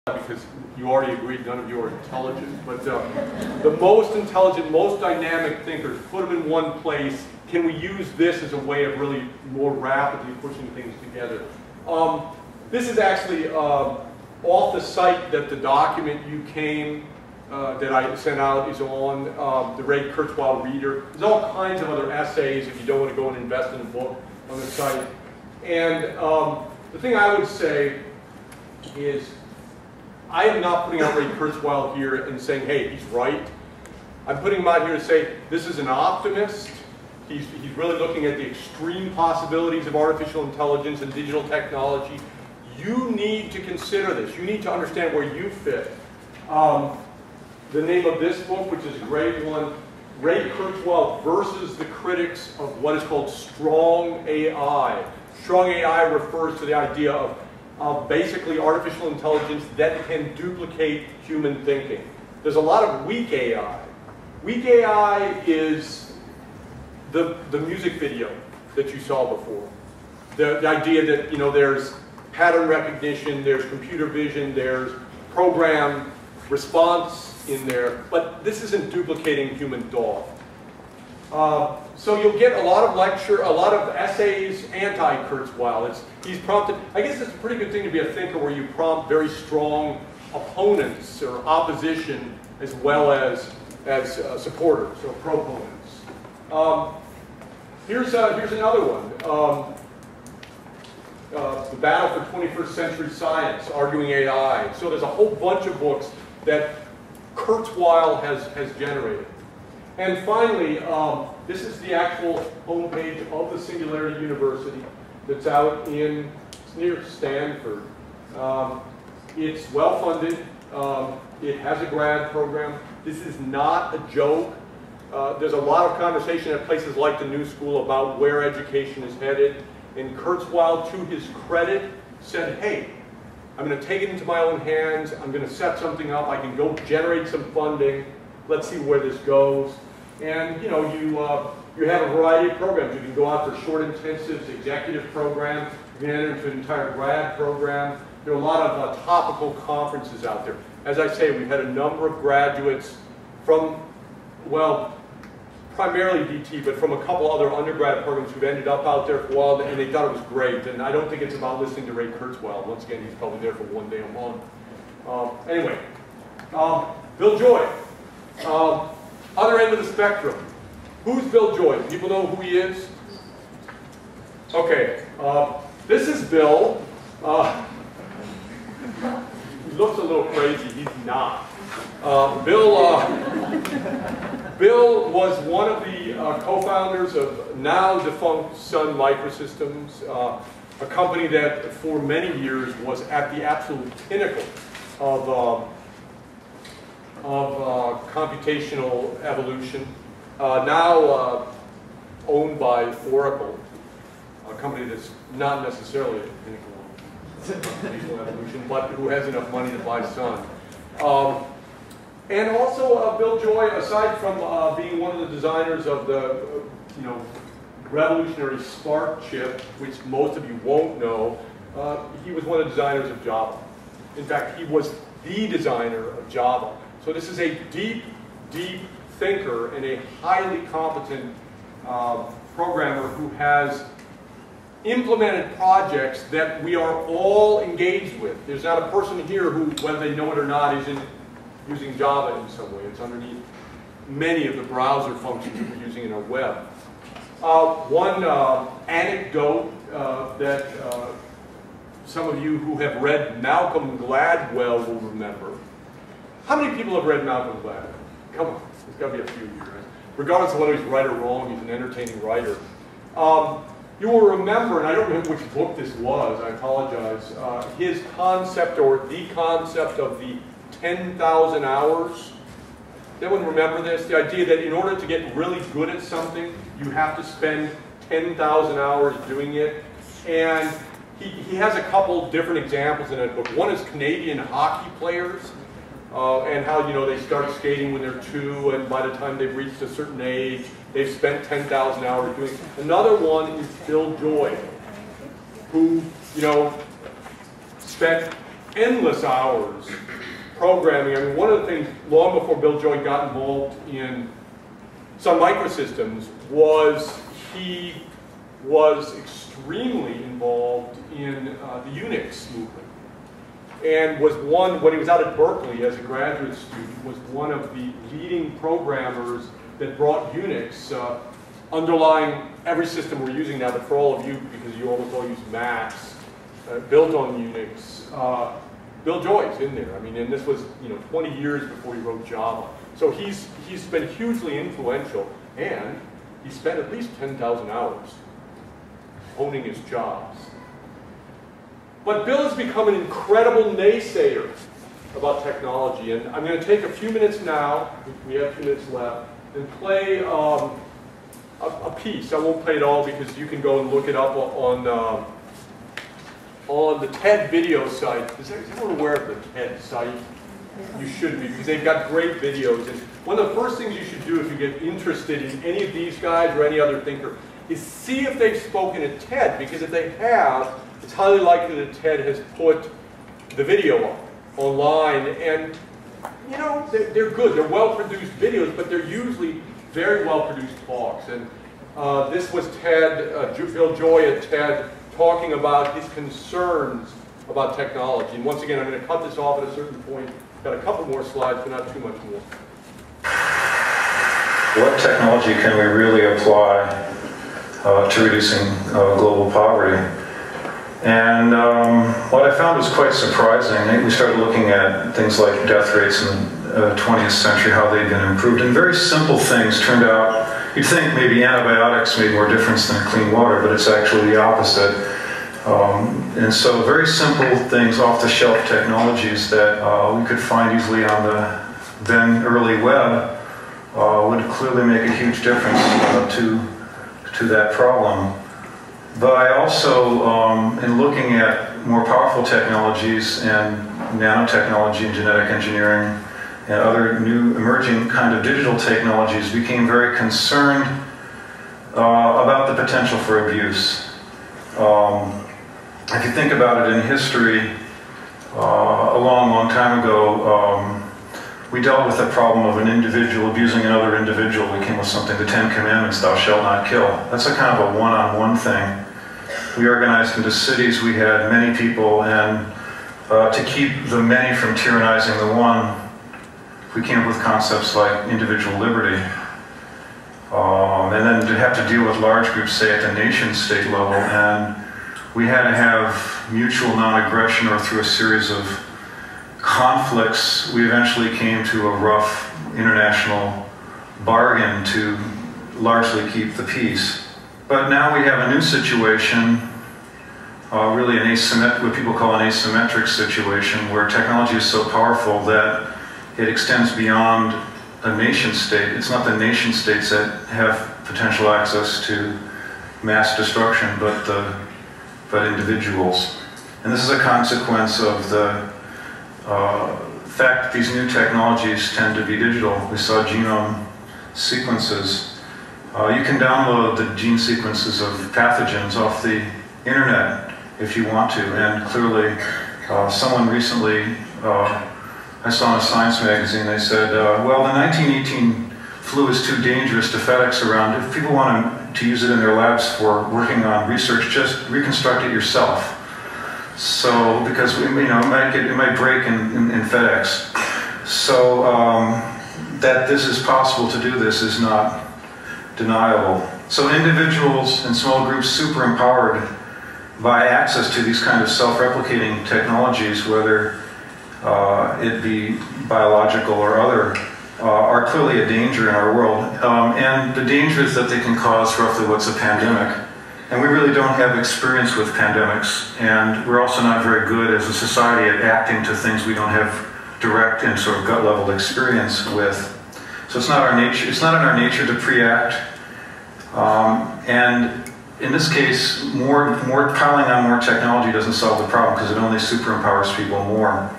because you already agreed none of you are intelligent, but the most intelligent, most dynamic thinkers, put them in one place. Can we use this as a way of really more rapidly pushing things together? This is actually off the site that the document you came, that I sent out is on, the Ray Kurzweil Reader. There's all kinds of other essays if you don't want to go and invest in a book on the site. And the thing I would say is, I am not putting out Ray Kurzweil here and saying, hey, he's right. I'm putting him out here to say, this is an optimist. He's really looking at the extreme possibilities of artificial intelligence and digital technology. You need to consider this. You need to understand where you fit. The name of this book, which is a great one, Ray Kurzweil versus the critics of what is called strong AI. Strong AI refers to the idea of basically artificial intelligence that can duplicate human thinking. There's a lot of weak AI. Weak AI is the music video that you saw before. The idea that, you know, there's pattern recognition, there's computer vision, there's program response in there, but this isn't duplicating human thought. So you'll get a lot of lecture, a lot of essays anti-Kurzweil. He's prompted, I guess it's a pretty good thing to be a thinker where you prompt very strong opponents or opposition as well as supporters or proponents. Here's another one. The Battle for 21st Century Science, Arguing AI. So there's a whole bunch of books that Kurzweil has generated. And finally, this is the actual homepage of the Singularity University that's out it's near Stanford. It's well funded. It has a grad program. This is not a joke. There's a lot of conversation at places like the New School about where education is headed. And Kurzweil, to his credit, said, hey, I'm going to take it into my own hands. I'm going to set something up. I can go generate some funding. Let's see where this goes. And you know, you have a variety of programs. You can go out for short intensives, executive program. You can enter into an entire grad program. There are a lot of topical conferences out there. As I say, we've had a number of graduates from, well, primarily DT, but from a couple other undergrad programs who've ended up out there for a while, and they thought it was great. And I don't think it's about listening to Ray Kurzweil. Once again, he's probably there for one day a month. Anyway, Bill Joy. Other end of the spectrum. Who's Bill Joy? Do people know who he is? Okay, this is Bill. He looks a little crazy. He's not. Bill was one of the co-founders of now defunct Sun Microsystems, a company that for many years was at the absolute pinnacle of computational evolution, now owned by Oracle, a company that's not necessarily at the pinnacle of computational evolution, but who has enough money to buy Sun. And also Bill Joy, aside from being one of the designers of the revolutionary Spark chip, which most of you won't know, he was one of the designers of Java. In fact, he was the designer of Java. So this is a deep, deep thinker and a highly competent programmer who has implemented projects that we are all engaged with. There's not a person here who, whether they know it or not, isn't using Java in some way. It's underneath many of the browser functions that we're using in our web. One anecdote that some of you who have read Malcolm Gladwell will remember. How many people have read Malcolm Gladwell? Come on, there's got to be a few here. Right? Regardless of whether he's right or wrong, he's an entertaining writer. You will remember, and I don't remember which book this was, I apologize, his concept or the concept of the 10,000 hours. Does anyone remember this? The idea that in order to get really good at something, you have to spend 10,000 hours doing it. And he has a couple different examples in that book. One is Canadian hockey players, and how they start skating when they're 2, and by the time they've reached a certain age, they've spent 10,000 hours doing it. Another one is Bill Joy, who spent endless hours programming. I mean, one of the things, long before Bill Joy got involved in Sun Microsystems, was he was extremely involved in the Unix movement. And was one, when he was out at Berkeley as a graduate student, was one of the leading programmers that brought Unix, underlying every system we're using now, but for all of you, because you almost all use Macs, built on Unix. Bill Joy's in there. I mean, and this was 20 years before he wrote Java. So he's been hugely influential, and he spent at least 10,000 hours honing his jobs. But Bill has become an incredible naysayer about technology, and I'm going to take a few minutes now, we have 2 minutes left, and play a piece. I won't play it all because you can go and look it up on the TED video site. Is everyone aware of the TED site? You should be, because they've got great videos. And one of the first things you should do if you get interested in any of these guys or any other thinker is see if they've spoken at TED, because if they have, it's highly likely that TED has put the video up online, and they're good. They're well-produced videos, but they're usually very well-produced talks. And this was TED, Bill Joy at TED, talking about his concerns about technology. And once again, I'm going to cut this off at a certain point. Got a couple more slides, but not too much more. What technology can we really apply to reducing global poverty? And what I found was quite surprising. We started looking at things like death rates in the 20th century, how they'd been improved, and very simple things turned out. You'd think maybe antibiotics made more difference than clean water, but it's actually the opposite. And so very simple things, off-the-shelf technologies that we could find easily on the then early web would clearly make a huge difference to that problem. But I also, in looking at more powerful technologies and nanotechnology and genetic engineering and other new emerging kind of digital technologies, became very concerned about the potential for abuse. If you think about it in history, a long time ago, we dealt with the problem of an individual abusing another individual. We came with something, the 10 Commandments, thou shalt not kill. That's a kind of a one-on-one thing. We organized into cities, we had many people, and to keep the many from tyrannizing the one, we came up with concepts like individual liberty. And then to have to deal with large groups, say at the nation-state level, and we had to have mutual non-aggression, or through a series of conflicts, we eventually came to a rough international bargain to largely keep the peace. But now we have a new situation, really what people call an asymmetric situation, where technology is so powerful that it extends beyond a nation state. It's not the nation states that have potential access to mass destruction, but individuals. And this is a consequence of the fact that these new technologies tend to be digital. We saw genome sequences. You can download the gene sequences of pathogens off the internet if you want to, and clearly someone recently, I saw in a science magazine, they said, well, the 1918 flu is too dangerous to FedEx around. If people want to use it in their labs for working on research, just reconstruct it yourself. So, because it might break in FedEx. So that this is possible to do this is not deniable. So individuals and small groups super empowered by access to these kind of self-replicating technologies, whether it be biological or other, are clearly a danger in our world. And the danger is that they can cause roughly what's a pandemic. And we really don't have experience with pandemics, and we're also not very good as a society at acting to things we don't have direct and sort of gut-level experience with. So it's not our nature. It's not in our nature to pre-act. And in this case, piling on more technology doesn't solve the problem, because it only superempowers people more.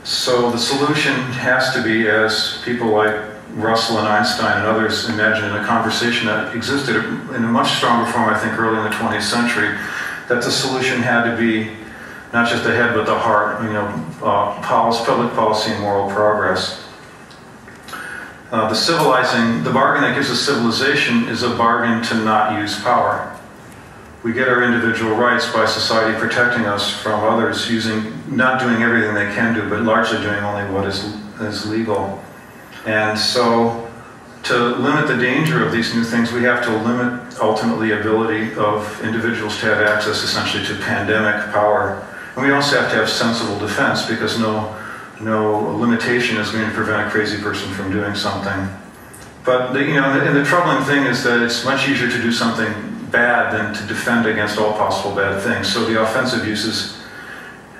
So the solution has to be, as people like Russell and Einstein and others imagined in a conversation that existed in a much stronger form, I think, early in the 20th century, that the solution had to be not just the head but the heart, public policy and moral progress. The bargain that gives us civilization is a bargain to not use power. We get our individual rights by society protecting us from others, not doing everything they can do, but largely doing only what is legal. And so, to limit the danger of these new things, we have to limit, ultimately, the ability of individuals to have access, essentially, to pandemic power. And we also have to have sensible defense, because no limitation is going to prevent a crazy person from doing something. But the troubling thing is that it's much easier to do something bad than to defend against all possible bad things. So the offensive uses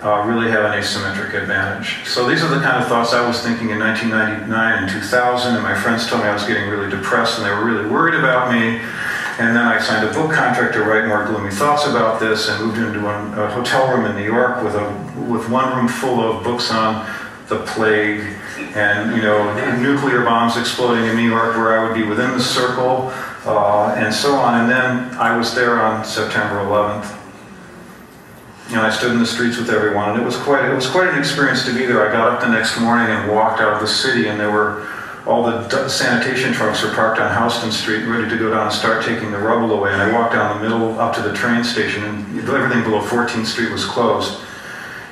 really have an asymmetric advantage. So these are the kind of thoughts I was thinking in 1999 and 2000, and my friends told me I was getting really depressed and they were really worried about me. And then I signed a book contract to write more gloomy thoughts about this, and moved into a hotel room in New York with one room full of books on the plague and nuclear bombs exploding in New York, where I would be within the circle, and so on. And then I was there on September 11th. I stood in the streets with everyone, and it was quite an experience to be there. I got up the next morning and walked out of the city, and all the sanitation trucks were parked on Houston Street, ready to go down and start taking the rubble away. And I walked down the middle up to the train station, and everything below 14th Street was closed.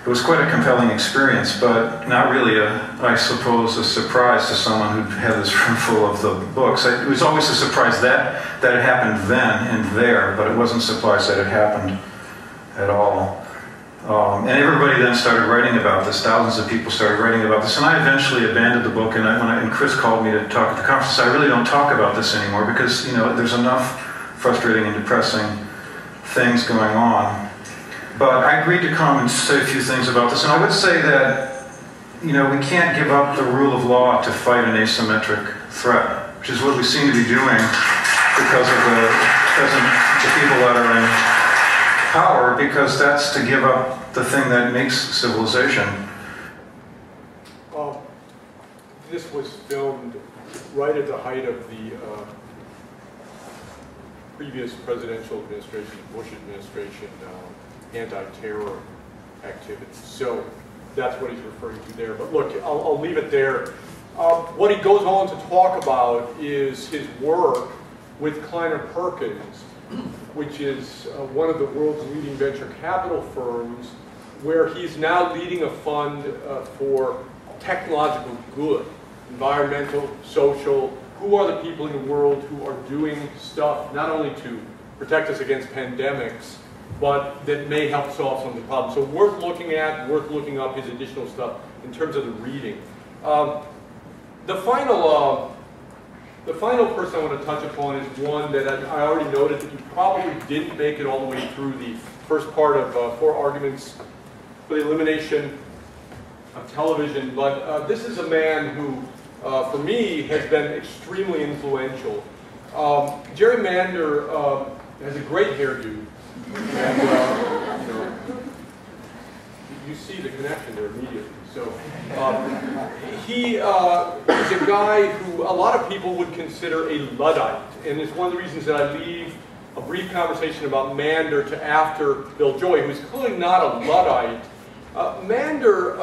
It was quite a compelling experience, but not really, I suppose, a surprise to someone who had this room full of the books. It was always a surprise that it happened then and there, but it wasn't a surprise that it happened at all. And everybody then started writing about this. Thousands of people started writing about this, and I eventually abandoned the book. And Chris called me to talk at the conference. I really don't talk about this anymore because there's enough frustrating and depressing things going on. But I agreed to come and say a few things about this, and I would say that we can't give up the rule of law to fight an asymmetric threat, which is what we seem to be doing because of the people that are in power, because that's to give up the thing that makes civilization. This was filmed right at the height of the previous presidential administration, Bush administration, anti-terror activities. So that's what he's referring to there. But look, I'll leave it there. What he goes on to talk about is his work with Kleiner Perkins, which is one of the world's leading venture capital firms, where he's now leading a fund for technological good, environmental, social. Who are the people in the world who are doing stuff not only to protect us against pandemics, but that may help solve some of the problems? So worth looking at, worth looking up his additional stuff in terms of the reading. The final person I want to touch upon is one that I already noted that you probably didn't make it all the way through the first part of 4 arguments for the elimination of television, but this is a man who, for me, has been extremely influential. Jerry Mander has a great hairdo, and you see the connection there immediately. So he is a guy who a lot of people would consider a Luddite, and it's one of the reasons that I leave a brief conversation about Mander to after Bill Joy, who's clearly not a Luddite. Mander,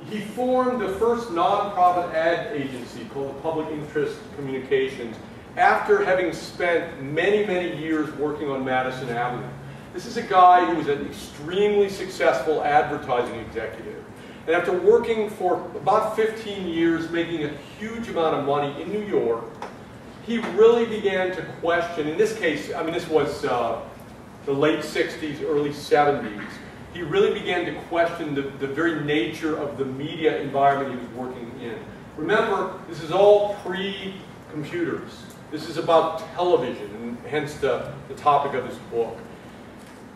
he formed the first nonprofit ad agency called the Public Interest Communications after having spent many, many years working on Madison Avenue. This is a guy who was an extremely successful advertising executive. And after working for about 15 years, making a huge amount of money in New York, he really began to question, in this case, I mean, this was the late 60s, early 70s, he really began to question the very nature of the media environment he was working in. Remember, this is all pre-computers. This is about television, and hence the topic of this book.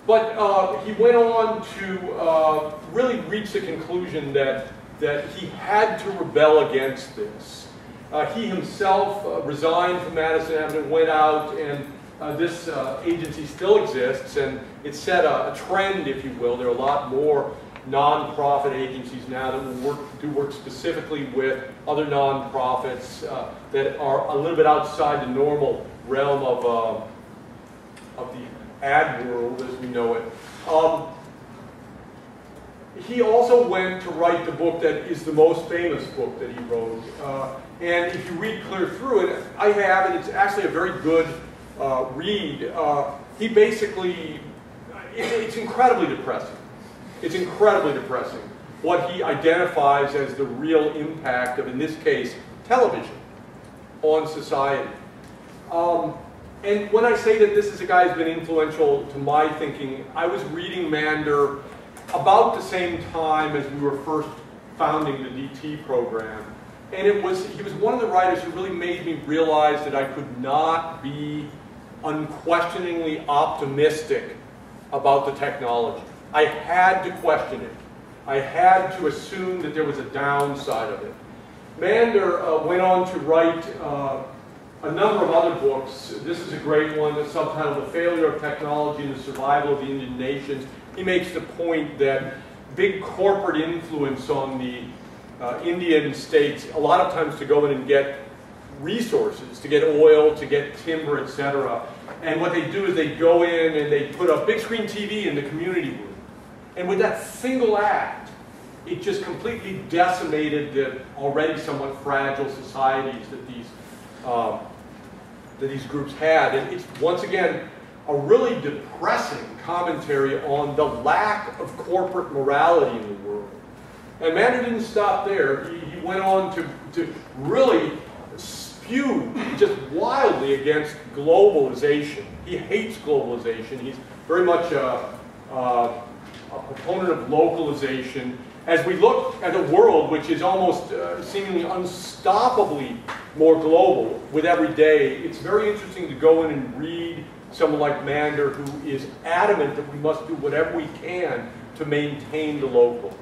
But he went on to really reach the conclusion that he had to rebel against this. He himself resigned from Madison Avenue, went out, and this agency still exists, and it set a trend, if you will. There are a lot more nonprofit agencies now that do work specifically with other nonprofits that are a little bit outside the normal realm of the ad world as we know it. He also went to write the book that is the most famous book that he wrote. And if you read clear through it, I have, and it's actually a very good read. He basically, it's incredibly depressing. It's incredibly depressing what he identifies as the real impact of, in this case, television on society. And when I say that this is a guy who's been influential to my thinking, I was reading Mander about the same time as we were first founding the DT program. And he was one of the writers who really made me realize that I could not be unquestioningly optimistic about the technology. I had to question it. I had to assume that there was a downside of it. Mander went on to write a number of other books. This is a great one, subtitled The Failure of Technology and the Survival of the Indian Nations. He makes the point that big corporate influence on the Indian states, a lot of times to go in and get resources, to get oil, to get timber, etc. And what they do is they go in and they put a big screen TV in the community room. And with that single act, it just completely decimated the already somewhat fragile societies that these groups had. And it's, once again, a really depressing commentary on the lack of corporate morality in the world. And Mander didn't stop there. He went on to really spew just wildly against globalization. He hates globalization. He's very much a proponent of localization. As we look at a world which is almost seemingly unstoppably more global with every day, it's very interesting to go in and read someone like Mander, who is adamant that we must do whatever we can to maintain the local.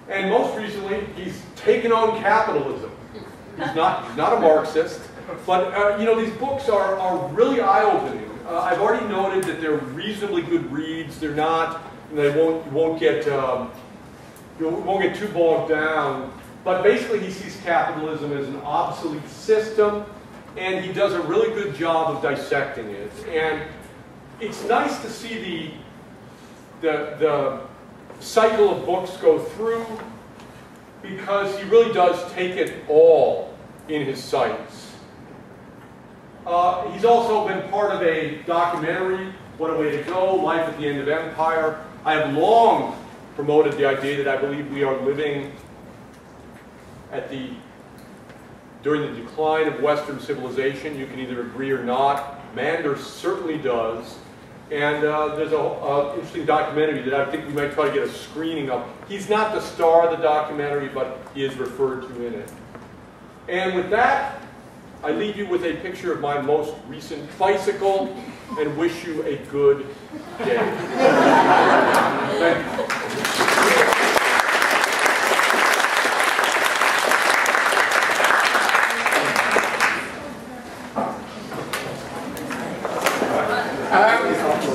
And most recently, he's taken on capitalism. He's not a Marxist, but you know, these books are really eye-opening. I've already noted that they're reasonably good reads. They're not, they won't get too bogged down. But basically, he sees capitalism as an obsolete system, and he does a really good job of dissecting it. And it's nice to see the cycle of books go through, because he really does take it all in his sights. He's also been part of a documentary, What a Way to Go, Life at the End of Empire. I have long promoted the idea that I believe we are living during the decline of Western civilization. You can either agree or not. Mander certainly does. And there's an interesting documentary that I think we might try to get a screening of. He's not the star of the documentary, but he is referred to in it. And with that, I leave you with a picture of my most recent bicycle and wish you a good day. Thank you.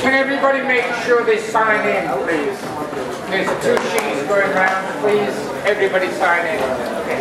Can everybody make sure they sign in, please? There's 2 sheets going around, please. Everybody sign in. Okay.